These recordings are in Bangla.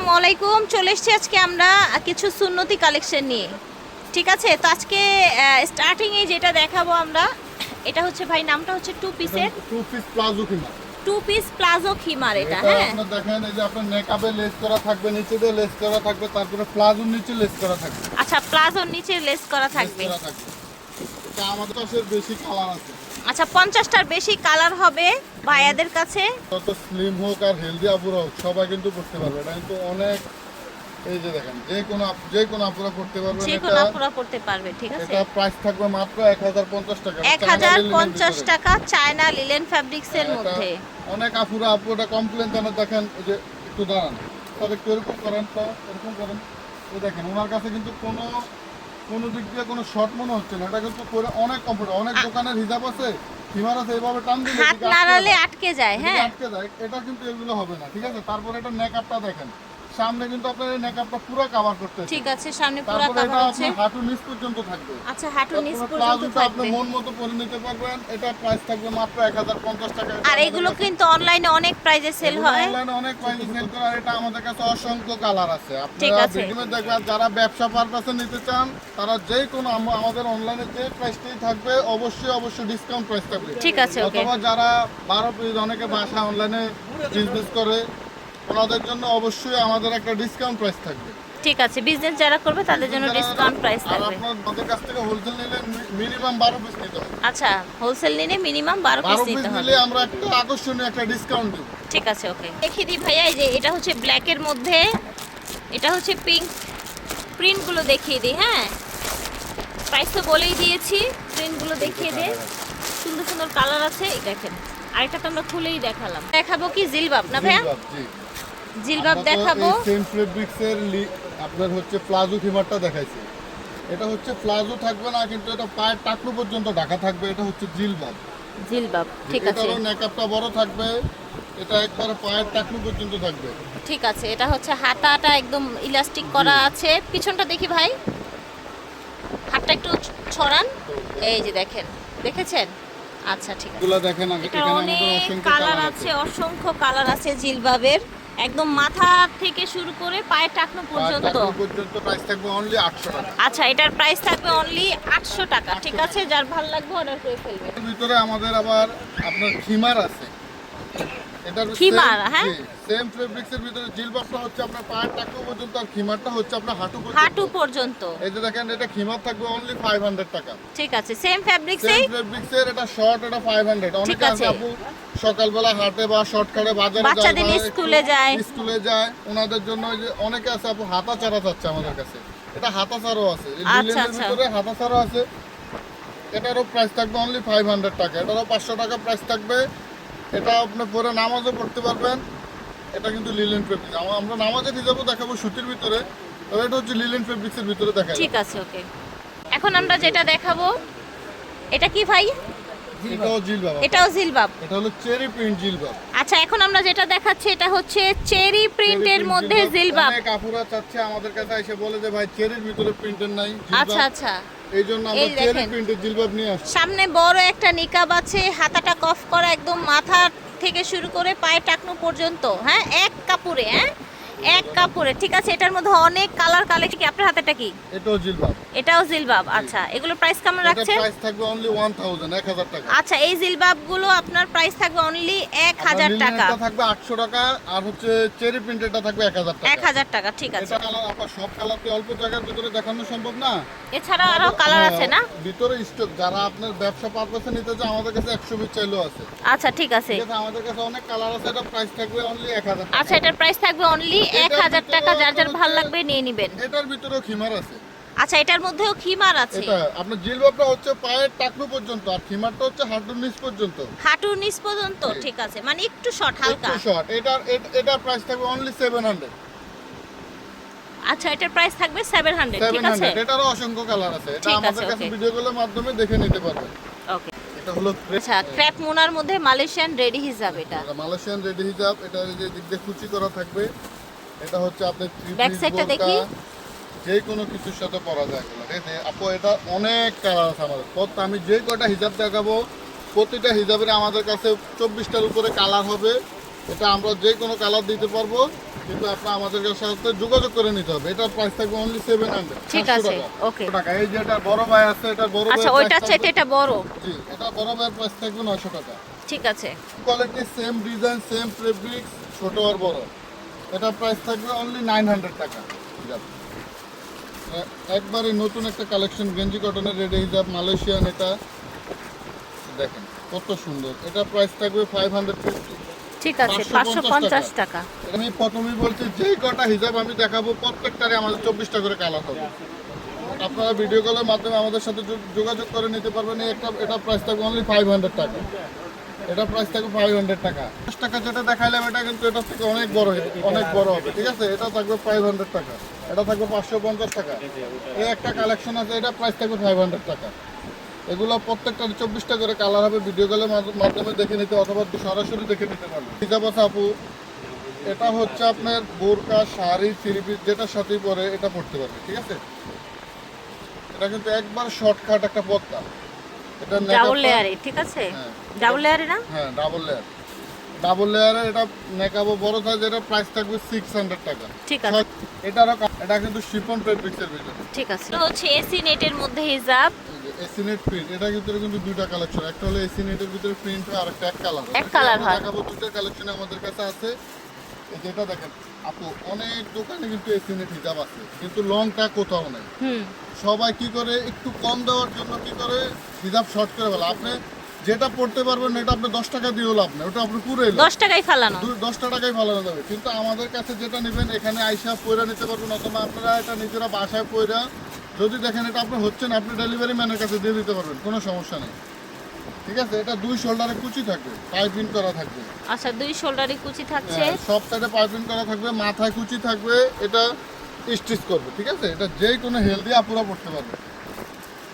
আসসালামু আলাইকুম। চলে এসেছি আজকে আমরা কিছু সুন্নতি কালেকশন নিয়ে। ঠিক আছে, তো আজকে স্টার্টিং এ যেটা দেখাবো আমরা, এটা হচ্ছে ভাই নামটা হচ্ছে টু পিসের টু পিস প্লাজো খিমার। টু পিস প্লাজো খিমার এটা। এটা হ্যাঁ, আপনারা দেখেন এই যে আপনার নেকআপে লেস করা থাকবে, নিচে দিয়ে লেস করা থাকবে, তারপরে প্লাজোর নিচে লেস করা থাকবে। আচ্ছা, প্লাজোর নিচে লেস করা থাকবে। এটা আমাদের কাছে বেশি কালার আছে। আচ্ছা, 50টার বেশি কালার হবে ভাইয়াদের কাছে। যত স্লিম হোক আর হেলদি আপুরা হোক সবাই কিন্তু করতে পারবে। এটা কিন্তু অনেক, এই যে দেখেন যে কোনো আপুরা করতে পারবে। যে কোনো আপুরা করতে পারবে। ঠিক আছে, এটা প্রাইস থাকবে মাত্র 1050 টাকা। 1050 টাকা, চায়না লিলেন ফ্যাব্রিক্স এর মধ্যে। অনেক আপুরা কমপ্লেন জানান। দেখেন এই যে একটু দাঁড়ান, তবে একটু এরকম করেন, তো এরকম করেন। এই দেখেন ওনার কাছে কিন্তু কোনো দিক দিয়ে কোনো শর্ট মনে হচ্ছে না। এটা কিন্তু করে অনেক কমফোর্ট। অনেক দোকানের হিসাব আছে, সীমার আছে, এইভাবে টান দিলে হাত নাড়ালে আটকে যায়। হ্যাঁ, আটকে যায়। এটা কিন্তু এগুলো হবে না। ঠিক আছে, তারপরে এটা নেকআপটা দেখেন, সামনে কিন্তু আপনার এই নেকআপটা পুরো কভার করতে হবে। ঠিক আছে, সামনে পুরো তারপরে এটা কভার আছে। আপনার হাঁটু নিচ পর্যন্ত থাকবে। আচ্ছা, হাঁটু নিচ তারপরে পর্যন্ত প্লাজোটা আপনি থাকবে। মন মতো পরে নিতে পারবেন। এটা প্রাইস থাকবে মাত্র 1050 টাকা। আর এগুলো কিন্তু অনলাইনে অনেক প্রাইসে সেল হয়। অনলাইনে অনেক প্রাইসে সেল করে। আর এটা আমাদের কাছে অসংখ্য কালার আছে। ঠিক আপনারা আছে। ভিডিওতে দেখবেন, যারা ব্যবসা পারপাসে নিতে চান তারা যে কোনো আমাদের অনলাইনে যে প্রাইসটাই থাকবে অবশ্যই ডিসকাউন্ট প্রাইস থাকবে। ঠিক আছে, ওকে। অথবা যারা 12 পিস অনেকে বাসা অনলাইনে বিজনেস করে, ওনাদের জন্য অবশ্যই আমাদের একটা ডিসকাউন্ট প্রাইস থাকবে। ঠিক আছে, বিজনেস যারা করবে তাদের জন্য ডিসকাউন্ট প্রাইস আর থাকবে। আপনাদের কাছ থেকে হোলসেল নিলে মিনিমাম 12 পিস নিতে হবে। আচ্ছা, হোলসেল নিলে মিনিমাম 12 পিস 12 পিস নিতে হবে। নিলে আমরা একটা আকর্ষণীয় একটা ডিসকাউন্ট দেব। ঠিক আছে, ওকে। দেখিয়ে দিই ভাইয়া, এই যে এটা হচ্ছে ব্ল্যাক এর মধ্যে, এটা হচ্ছে পিঙ্ক। প্রিন্টগুলো দেখিয়ে দিই। হ্যাঁ, প্রাইস তো বলেই দিয়েছি, প্রিন্টগুলো দেখিয়ে দিই। সুন্দর সুন্দর কালার আছে, এই দেখেন। আরেকটা তো আমরা খুলেই দেখালাম। দেখাবো কি জিলবাব না ভাইয়া? জি। জিলবাব দেখাবো। সেম ফেব্রিক্সের আপনার হচ্ছে প্লাজো খিমারটা দেখাইছে। এটা হচ্ছে প্লাজো থাকবে না, কিন্তু এটা পায়ের টাকলু পর্যন্ত ঢাকা থাকবে। এটা হচ্ছে জিলবাব। জিলবাব, ঠিক আছে। এটারও নেকআপটা বড় থাকবে। এটা একবারে পায়ের টাকলু পর্যন্ত থাকবে। ঠিক আছে, এটা হচ্ছে হাতাটা একদম ইলাস্টিক করা আছে। পিছনটা দেখি ভাই, হাতটা একটু ছড়ান। এই যে দেখেন, দেখেছেন? আচ্ছা, ঠিক আছে। এগুলা দেখেন, এটা এখানে আমাদের অনেক অসংখ্য কালার আছে, অসংখ্য কালার আছে জিলবাবের। একদম মাথা থেকে শুরু করে পায়ের টাকনো পর্যন্ত। প্রাইস থাকবে অনলি 800 টাকা। আচ্ছা, এটার প্রাইস থাকবে অনলি 800 টাকা। ঠিক আছে, যার ভালো লাগবে অর্ডার করে ফেলবে। এর ভিতরে আমাদের আবার আপনার খিমার আছে। এটার খিমার, হ্যাঁ? সেম ফেব্রিক্সের ভিতরে জিলবাবটা হচ্ছে আপনার পায়ের টাকলু পর্যন্ত, আর খিমারটা হচ্ছে আপনার হাঁটু পর্যন্ত। এই যে দেখেন, এটা খিমার থাকবে অনলি 500 টাকা। ঠিক আছে, সেম ফ্যাব্রিক্সেই। সেম ফেব্রিক্সের এটা শর্ট, এটা 500। ঠিক অনেকে আছে আছে। আপু সকালবেলা হাটে বা শর্টকাটে বাজারে যায়, বাচ্চাদের বা স্কুলে যায়। স্কুলে যায়, ওনাদের জন্য ওই যে অনেকে আছে আপু হাতা চারা চাচ্ছে আমাদের কাছে। এটা হাতা চারও আছে, এই আচ্ছা, লিলেনের আচ্ছা। ভিতরে হাতা চারও আছে। এটারও প্রাইস থাকবে অনলি 500 টাকা। এটারও 500 টাকা প্রাইস থাকবে। এটা আপনি পরে নামাজও পড়তে পারবেন। এটা কিন্তু লিলেন ফেব্রিক্স। আমরা নামাজে হিসাবও দেখাবো সুতির ভিতরে, তবে এটা হচ্ছে লিলেন ফেব্রিক্সের ভিতরে দেখাবো। ঠিক আছে, ওকে। এখন আমরা যেটা দেখাবো, এটা কি ভাই? এটাও জিলবাব। এটাও জিলবাব। এটা হলো চেরি প্রিন্ট জিলবাব। আচ্ছা, এখন আমরা যেটা দেখাচ্ছি এটা হচ্ছে চেরি প্রিন্টের মধ্যে জিলবাব। অনেক আপুরা চাচ্ছে আমাদের কাছে এসে বলে যে ভাই চেরির ভিতরে প্রিন্টের নাই জিলবাব। আচ্ছা, আচ্ছা। এই জন্য আমরা এই চেরি দেখেন। প্রিন্টের জিলবাব নিয়ে আসছি। সামনে বড় একটা নিকাব আছে, হাতাটা কফ করা একদম মাথা থেকে শুরু করে পায়ে টাকনো পর্যন্ত। হ্যাঁ, এক কাপড়ে। হ্যাঁ, এক কাপড়ে। ঠিক আছে, এটার মধ্যে অনেক কালার কালেকশন। কি আপনার হাতেটা কি? এটাও জিলবাব। এটাও জিলবাব। আচ্ছা, এগুলোর প্রাইস কেমন এটা রাখছেন? প্রাইস থাকবে অনলি 1000 টাকা। আচ্ছা, এই জিলবাবগুলো আপনার প্রাইস থাকবে অনলি 1000 টাকা। এটা থাকবে 800 টাকা, আর হচ্ছে চেরি প্রিন্টেরটা থাকবে 1000 টাকা। 1000 টাকা, ঠিক আছে। এটা কালার আপনার সব কালারতে অল্প জায়গার ভিতরে দেখানো সম্ভব না। এছাড়া আরো কালার আছে না? ভিতরে স্টক যারা আপনার ব্যবসা পারপাসে নিতে চায় আমাদের কাছে 100 পিস চাইলেও আছে। আচ্ছা, ঠিক আছে। ঠিক আছে, আমাদের কাছে অনেক কালার আছে। এটা প্রাইস থাকবে অনলি 1000 টাকা। আচ্ছা, এটার প্রাইস থাকবে অনলি 1000 টাকা। যার যার ভালো লাগবে নিয়ে নেবেন। এটার ভিতরেও খিমার আছে। আচ্ছা, এটার মধ্যেও খিমার আছে। এটা আপনার জিলবাবটা হচ্ছে পায়ের টাকলু পর্যন্ত, আর খিমারটা হচ্ছে হাঁটুর নিচ পর্যন্ত। হাঁটুর নিচ পর্যন্ত। ঠিক আছে, মানে একটু শর্ট, হালকা। একটু শর্ট। এটার প্রাইস থাকবে অনলি 700। আচ্ছা, এটার প্রাইস থাকবে 700। ঠিক আছে, 700। এটারও অসংখ্য কালার আছে। এটা ঠিক আছে, আমাদের কাছে ওকে। ভিডিওগুলোর মাধ্যমে দেখে নিতে পারবেন। ওকে। এটা হলো আচ্ছা, ক্র্যাপ মোনার মধ্যে মালয়েশিয়ান রেডি হিসাব এটা। মালয়েশিয়ান রেডি হিজাব। এটা এই যে দিক দিয়ে কুচি করা থাকবে। এটা হচ্ছে আপনার ব্যাক সাইডটা দেখি। যে কোনো কিছুর সাথে পরা যায় এগুলো। ঠিক আছে আপু, এটা অনেক কালার আছে আমাদের। আমি যে কয়টা হিজাব দেখাবো প্রতিটা হিজাবের আমাদের কাছে 24টার উপরে কালার হবে। এটা আমরা যে কোনো কালার দিতে পারবো, কিন্তু আপনার আমাদের সাথে যোগাযোগ করে নিতে হবে। এটার প্রাইস থাকবে অনলি 700। ঠিক আছে, ওকে। টাকা। এই যে এটা বড় ভাই আছে, এটা বড় ভাই। আচ্ছা, ওইটার চাইতে এটা বড়। জি, এটা বড় ভাইয়ের প্রাইস থাকবে 900 টাকা। ঠিক আছে। Quality same design, same fabrics, ছোট আর বড়। এটা প্রাইস থাকবে অনলি 900 টাকা। একবারে নতুন একটা কালেকশন গেঞ্জি কটনের রেডি হিজাব মালয়েশিয়ান। এটা দেখেন কত সুন্দর। এটা প্রাইস থাকবে 550। ঠিক আছে, 550 টাকা। আমি প্রথমেই বলছি, যেই কটা হিজাব আমি দেখাবো প্রত্যেকটারে আমাদের 24টা করে কালার হবে। আপনারা ভিডিও কলের মাধ্যমে আমাদের সাথে যোগাযোগ করে নিতে পারবেন। এটা প্রাইস থাকবে অনলি 500 টাকা। এটা প্রাইস থাকবে 500 টাকা। 10 টাকা যেটা দেখাইলাম এটা কিন্তু এটার থেকে অনেক বড় হবে, ঠিক আছে? এটা থাকবে 500 টাকা। এটা থাকবে 550 টাকা। এই একটা কালেকশন আছে, এটা প্রাইস থাকবে 500 টাকা। এগুলো প্রত্যেকটা 24টা করে কালার হবে। ভিডিও কলের মাধ্যমে দেখে নিতে অথবা সরাসরি দেখে নিতে পারবেন। হিজাব আছে আপু, এটা হচ্ছে আপনার বোরকা, শাড়ি, থ্রি পিস যেটার সাথেই পরে এটা পড়তে পারবে, ঠিক আছে? এটা কিন্তু একবার শর্টকাট একটা পর্দা। এটা ডাবল লেয়ারে, ঠিক আছে? ডাবল লেয়ারে না? হ্যাঁ, ডাবল লেয়ার। ডাবল লেয়ারে এটা নেকাবো বড় সাইজ। এটা প্রাইস থাকবে 600 টাকা। ঠিক আছে। এটা কিন্তু শিফন ফেব্রিক্সের ভিতরে। ঠিক আছে। তো হচ্ছে এসি নেটের মধ্যে হিজাব, এসি নেট প্রিন্ট। এটা ভিতরে কিন্তু দুইটা কালেকশন। একটা হলো এসি নেটের ভিতরে প্রিন্ট হয়, আর একটা এক কালার। এক কালার হয়। দেখাবো দুইটা কালেকশন আমাদের কাছে আছে। এই যেটা দেখেন আপু, অনেক দোকানে কিন্তু এসি নেট হিজাব আছে, কিন্তু লংটা কোথাও নেই। সবাই কি করে, একটু কম দেওয়ার জন্য কি করে, হিজাব শর্ট করে বলে। আপনি যেটা পড়তে পারবেন এটা আপনি 10 টাকা দিয়ে লাভ নেই, ওটা আপনি পুরো 10 টাকায় ফালানো, 10 টাকায় ফালানো যাবে। কিন্তু আমাদের কাছে যেটা নেবেন এখানে আইসা পয়রা নিতে পারবেন, অথবা আপনারা এটা নিজেরা বাসায় পয়রা যদি দেখেন এটা আপনার হচ্ছে না, আপনি ডেলিভারি ম্যানের কাছে দিয়ে দিতে পারবেন, কোনো সমস্যা নেই, ঠিক আছে? এটা 2 শোল্ডারে কুচি থাকবে, পাইপিং করা থাকবে। আচ্ছা, 2 শোল্ডারে কুচি থাকছে, সব সাইডে পাইপিং করা থাকবে, মাথায় কুচি থাকবে। এটা স্টিচ করবে, ঠিক আছে? এটা যে কোনো হেলদি আপুরা পড়তে পারবে।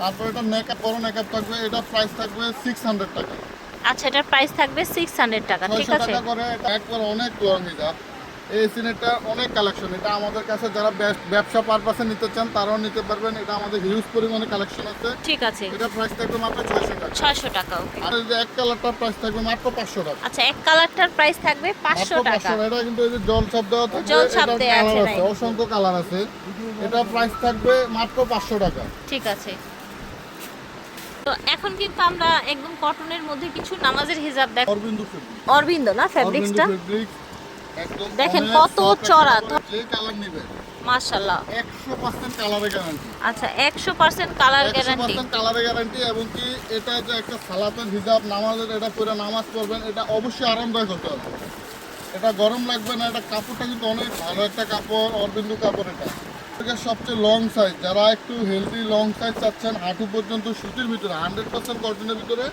তারপর এটা নেকআপ, বড় নেকআপ থাকবে। এটা প্রাইস থাকবে 600 টাকা। আচ্ছা, এটার প্রাইস থাকবে 600 টাকা, ঠিক 600 আছে? টাকা করে। এটা একবার অনেক লং হিজাব। এই সিনেটটা অনেক কালেকশন। এটা আমাদের কাছে যারা ব্যবসা পারপাসে নিতে চান তারাও নিতে পারবেন। এটা আমাদের হিউজ পরিমাণে কালেকশন আছে, ঠিক আছে। এটা প্রাইস থাকবে মাত্র 600 টাকা। 600 টাকা, ওকে। আর এই যে এক কালারটার প্রাইস থাকবে মাত্র 500 টাকা। আচ্ছা, এক কালারটার প্রাইস থাকবে 500 টাকা। এটা কিন্তু এই যে জল ছাপ দেওয়া থাকবে, জল ছাপ এটার দেয়া আছে, কালার নাই? আছে, অসংখ্য কালার আছে। এটা প্রাইস থাকবে মাত্র 500 টাকা। ঠিক আছে। তো এখন কিন্তু আমরা একদম কটনের মধ্যে কিছু নামাজের হিজাব দেখ। অরবিন্দ না ফেব্রিক্সটা? একদম দেখেন অনেক কত soft একটা চড়া। কাপড়। যে কালার নেবেন মাশাআল্লাহ, 100% কালারে গ্যারান্টি। আচ্ছা, 100% কালার গ্যারান্টি। 100% কালারে গ্যারান্টি। এবং কি এটা যে একটা সালাতের হিজাব, নামাজের, এটা পরে নামাজ পড়বেন, এটা অবশ্যই আরামদায়ক হতে হবে। এটা গরম লাগবে না। এটা কাপড়টা কিন্তু অনেক ভালো একটা কাপড়, অরবিন্দু কাপড়। এটা সবচেয়ে লং সাইজ, যারা একটু হেলদি লং সাইজ চাচ্ছেন, হাঁটু পর্যন্ত সুতির ভিতরে, 100% কটনের ভিতরে,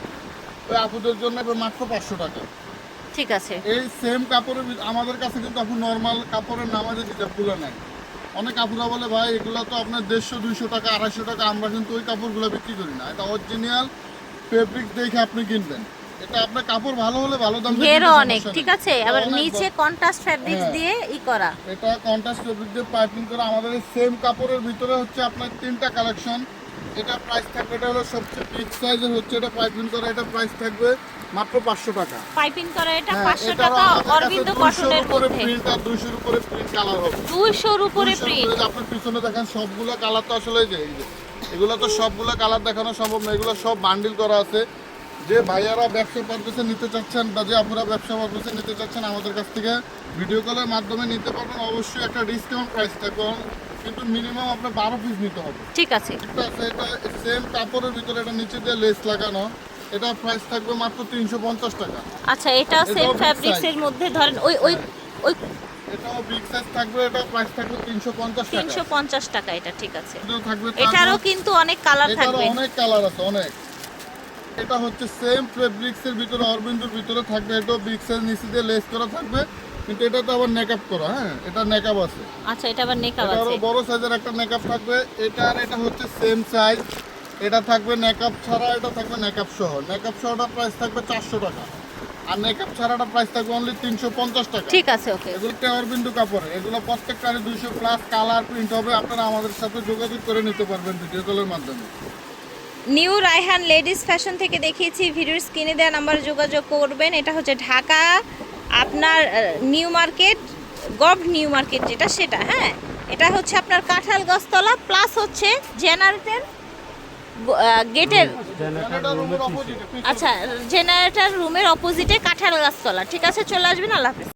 ওই আপুদের জন্য মাত্র 500 টাকা। ঠিক আছে। এই সেম কাপড়ের আমাদের কাছে কিন্তু আপু নর্মাল কাপড়ের নামাজের হিজাবগুলো নাই। অনেক আপুরা বলে ভাই এগুলো তো আপনার 150-200 টাকা, 250 টাকা। আমরা কিন্তু ওই কাপড়গুলো বিক্রি করি না। এটা অরিজিনাল ফেব্রিক দেখে আপনি কিনবেন। এটা আপনার কাপড় ভালো হলে ভালো দাম দিয়ে ঘেরও কিনতে অনেক, সমস্যা ঠিক নেই। আছে? আবার অনেক নিচে বড়। কন্ট্রাস্ট ফেব্রিক্স হ্যাঁ। দিয়ে করা। এটা কন্ট্রাস্ট ফেব্রিক দিয়ে পাইপিং করা। আমাদের এই সেম কাপড়ের ভিতরে হচ্ছে আপনার 3টা কালেকশন। এটা প্রাইস থাকবে, এটা হলো সবচেয়ে বিগ সাইজের হচ্ছে, এটা পাইপিং করা। এটা প্রাইস থাকবে মাত্র 500 টাকা। পাইপিং করা, এটা হ্যাঁ, 500 এটারও টাকা। আমাদের কাছে অরবিন্দ 200 কটনের উপরে মধ্যে প্রিন্ট আর 200 এর উপরে প্রিন্ট কালার হবে। 200 এর উপরে 200 প্রিন্ট। উপরে। আপনার পিছনে দেখেন সবগুলো কালার তো আসলে এই যে এগুলো তো সবগুলো কালার দেখানো সম্ভব না। এগুলো সব বান্ডিল করা আছে। যে ভাইয়ারা ব্যবসা পারপাসে নিতে চাচ্ছেন বা যে আপনারা ব্যবসা পারপাসে নিতে চাচ্ছেন আমাদের কাছ থেকে ভিডিও কলের মাধ্যমে নিতে পারবেন। অবশ্যই একটা ডিসকাউন্ট প্রাইস থাকবে, কিন্তু মিনিমাম আপনার 12 পিস নিতে হবে। ঠিক আছে। এটা সেম কাপড়ের ভিতরে, এটা নিচে দিয়ে লেস লাগানো। এটা প্রাইস থাকবে মাত্র 350 টাকা। আচ্ছা, এটা সেম ফেব্রিক্স এর মধ্যে ধরেন ওই ওই ওই এটাও বিগ সাইজ থাকবে। এটা প্রাইস থাকবে 350 টাকা। 350 টাকা, এটা ঠিক আছে। এটাও থাকবে, এটারও কিন্তু অনেক কালার থাকবে। এটারও অনেক কালার আছে, অনেক। এটা হচ্ছে সেম ফেব্রিক্স এর ভিতরে, অরবিন্দুর ভিতরে থাকবে। এটাও বিগ সাইজ, নিচে দিয়ে লেস করা থাকবে, কিন্তু এটা তো আবার নেকআপ করা। হ্যাঁ, এটা নেকআপ আছে। আচ্ছা, এটা আবার নেকআপ এটা আছে। আরো বড় সাইজের একটা নেকআপ থাকবে। এটা আর এটা হচ্ছে সেম সাইজ। এটা থাকবে নেকআপ ছাড়া, এটা থাকবে নেকআপ সহ। নেকআপ সহটা প্রাইস থাকবে 400 টাকা, আর নেকআপ ছাড়াটা প্রাইস থাকবে অনলি 350 টাকা। ঠিক আছে, ওকে। এগুলো অরবিন্দু কাপড়ে। এগুলো প্রত্যেকটারে 200 প্লাস কালার প্রিন্ট হবে। আপনারা আমাদের সাথে যোগাযোগ করে নিতে পারবেন ভিডিও কলের মাধ্যমে। নিউ রায়হান লেডিস ফ্যাশন থেকে দেখিয়েছি। ভিডিওর স্ক্রিনে দেওয়া নাম্বারে যোগাযোগ করবেন। এটা হচ্ছে ঢাকা আপনার new market, gov new market যেটা সেটা, হ্যাঁ। এটা হচ্ছে আপনার কাঁঠাল গাছতলা প্লাস হচ্ছে জেনারেটর গেটের, জেনারেটর রুমের অপোজিটে আচ্ছা জেনারেটর রুমের অপোজিটে কাঁঠাল গাছতলা। ঠিক আছে, চলে আসবেন। আল্লাহ হাফেজ।